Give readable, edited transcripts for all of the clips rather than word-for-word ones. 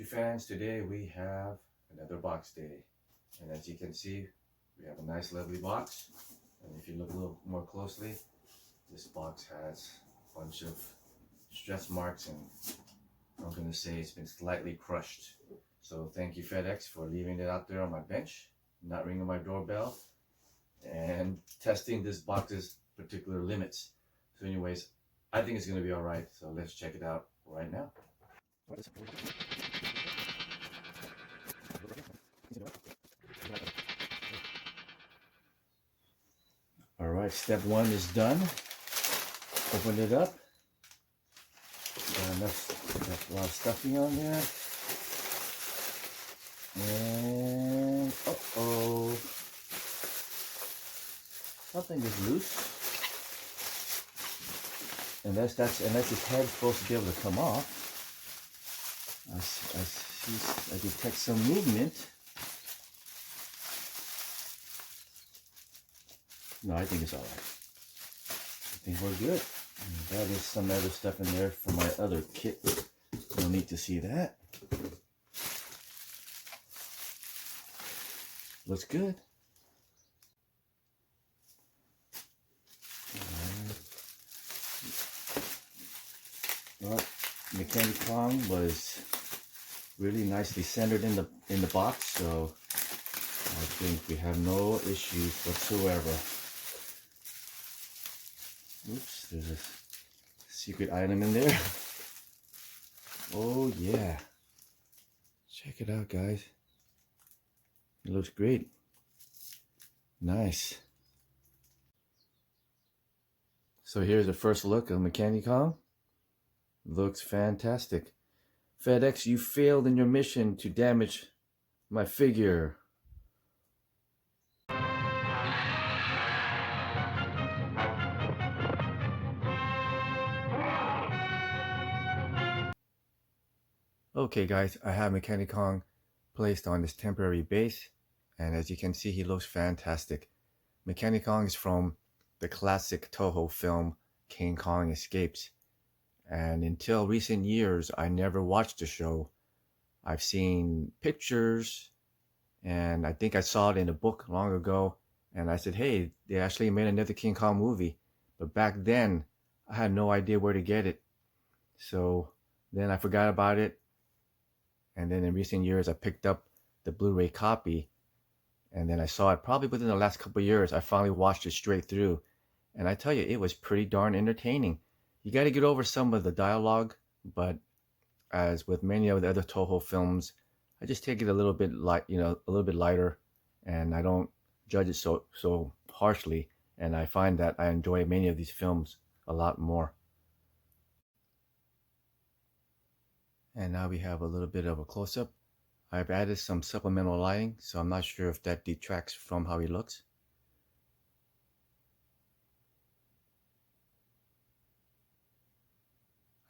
you fans, today we have another box day, and as you can see we have a nice lovely box. And if you look a little more closely, this box has a bunch of stretch marks, and I'm going to say it's been slightly crushed. So thank you FedEx for leaving it out there on my bench, not ringing my doorbell, and testing this box's particular limits. So anyways, I think it's going to be alright, so let's check it out right now. Alright, step one is done. Open it up. Got a lot of stuffing on there. And uh-oh, something is loose. Unless his head's supposed to be able to come off. I detect some movement. No, I think it's alright. I think we're good. And that is some other stuff in there for my other kit. No need to see that. Looks good. Well, Mechani Kong was really nicely centered in the box, so I think we have no issues whatsoever. Oops, there's a secret item in there. Oh yeah. Check it out, guys. It looks great. Nice. So here's the first look of Mechani Kong. Looks fantastic. FedEx, you failed in your mission to damage my figure. Okay guys, I have Mechani Kong placed on this temporary base, and as you can see, he looks fantastic. Mechani Kong is from the classic Toho film King Kong Escapes, and until recent years I never watched the show. I've seen pictures, and I think I saw it in a book long ago, and I said, hey, they actually made another King Kong movie, but back then I had no idea where to get it. So then I forgot about it. And then in recent years, I picked up the Blu-ray copy, and then I saw it probably within the last couple of years. I finally watched it straight through, and I tell you, it was pretty darn entertaining. You got to get over some of the dialogue, but as with many of the other Toho films, I just take it a little bit light, a little bit lighter, and I don't judge it so harshly. And I find that I enjoy many of these films a lot more. And now we have a little bit of a close-up. I've added some supplemental lighting, so I'm not sure if that detracts from how he looks.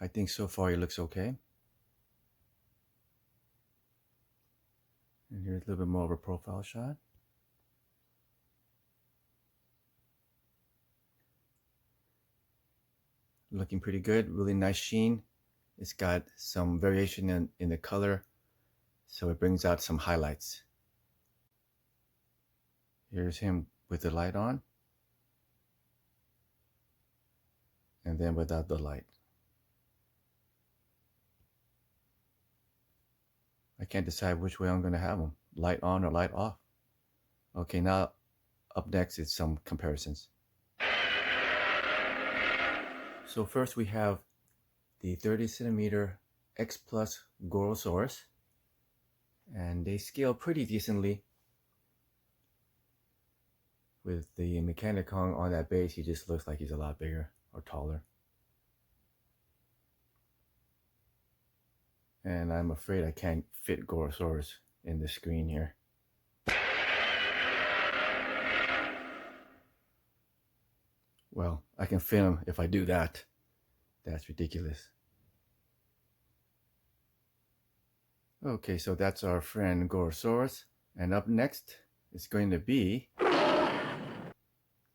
I think so far he looks okay. And here's a little bit more of a profile shot. Looking pretty good, really nice sheen. It's got some variation in the color, so it brings out some highlights. Here's him with the light on, and then without the light. I can't decide which way I'm going to have him, light on or light off. Okay, now up next is some comparisons. So first we have the 30 centimeter X Plus Gorosaurus, and they scale pretty decently. With the Mechani Kong on that base, he just looks like he's a lot bigger or taller. And I'm afraid I can't fit Gorosaurus in the screen here. Well, I can fit him if I do that. That's ridiculous. Okay, so that's our friend Gorosaurus. And up next is going to be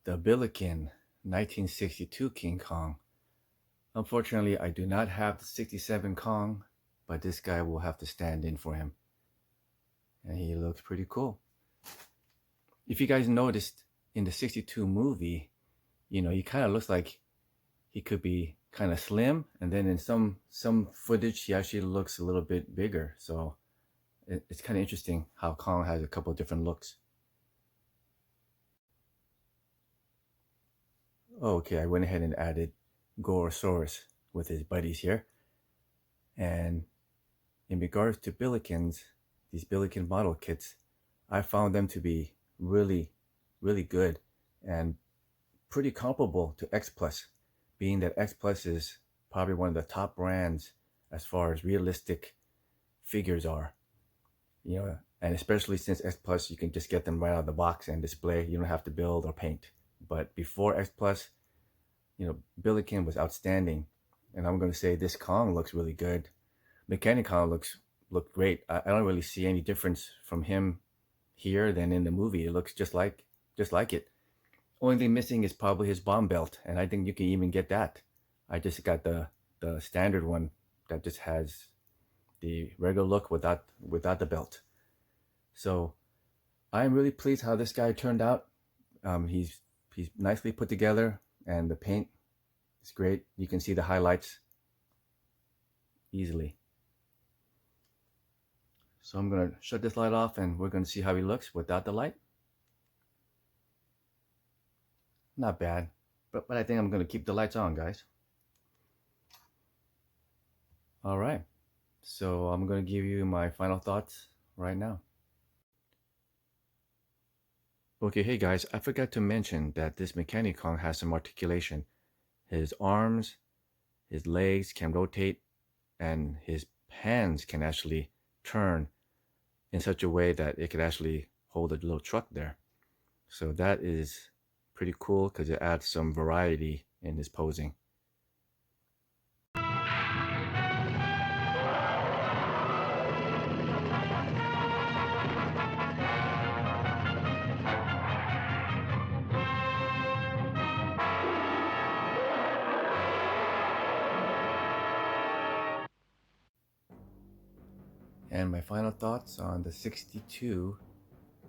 the Billiken 1962 King Kong. Unfortunately, I do not have the 67 Kong but this guy will have to stand in for him. And he looks pretty cool. If you guys noticed in the 62 movie, he kind of looks like he could be kind of slim, and then in some footage he actually looks a little bit bigger. So it's kind of interesting how Kong has a couple of different looks. Okay, I went ahead and added Gorosaurus with his buddies here. And in regards to Billikens, these Billiken model kits, I found them to be really, really good and pretty comparable to X Plus, being that X Plus is probably one of the top brands as far as realistic figures are. And especially since X Plus, you can just get them right out of the box and display. You don't have to build or paint. But before X Plus, Billiken was outstanding. And I'm going to say this Kong looks really good. Mechani Kong looked great. I don't really see any difference from him here than in the movie. It looks just like it. Only thing missing is probably his bomb belt, and I think you can even get that. I just got the standard one that just has the regular look without the belt. So I'm really pleased how this guy turned out. He's nicely put together, and the paint is great. You can see the highlights easily. So I'm going to shut this light off, and we're going to see how he looks without the light. Not bad, but I think I'm going to keep the lights on, guys. All right, so I'm going to give you my final thoughts right now. Okay, hey guys, I forgot to mention that this Mechani Kong has some articulation. His arms, his legs can rotate, and his hands can actually turn in such a way that it could actually hold a little truck there. So that is pretty cool because it adds some variety in his posing. And my final thoughts on the 62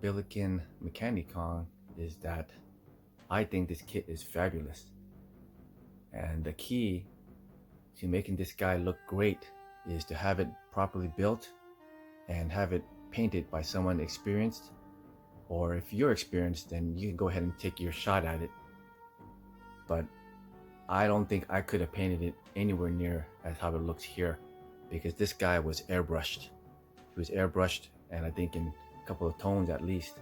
Billiken Mechani Kong is that I think this kit is fabulous. And the key to making this guy look great is to have it properly built and have it painted by someone experienced. Or if you're experienced, then you can go ahead and take your shot at it. But I don't think I could have painted it anywhere near as how it looks here, because this guy was airbrushed. He was airbrushed, and I think in a couple of tones at least.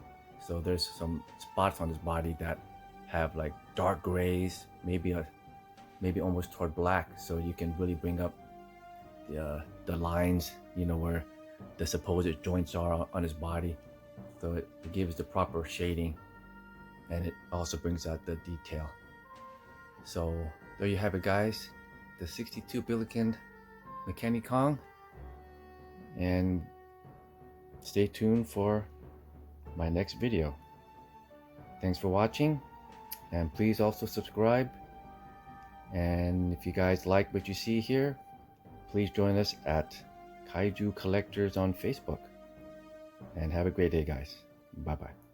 So there's some spots on his body that have like dark grays, maybe almost toward black. So you can really bring up the lines, where the supposed joints are on his body. So it gives the proper shading, and it also brings out the detail. So there you have it, guys. The 62 Billiken Mechani Kong. And stay tuned for my next video. Thanks for watching, and please also subscribe. And if you guys like what you see here, please join us at Kaiju Collectors on Facebook. And have a great day, guys. Bye-bye.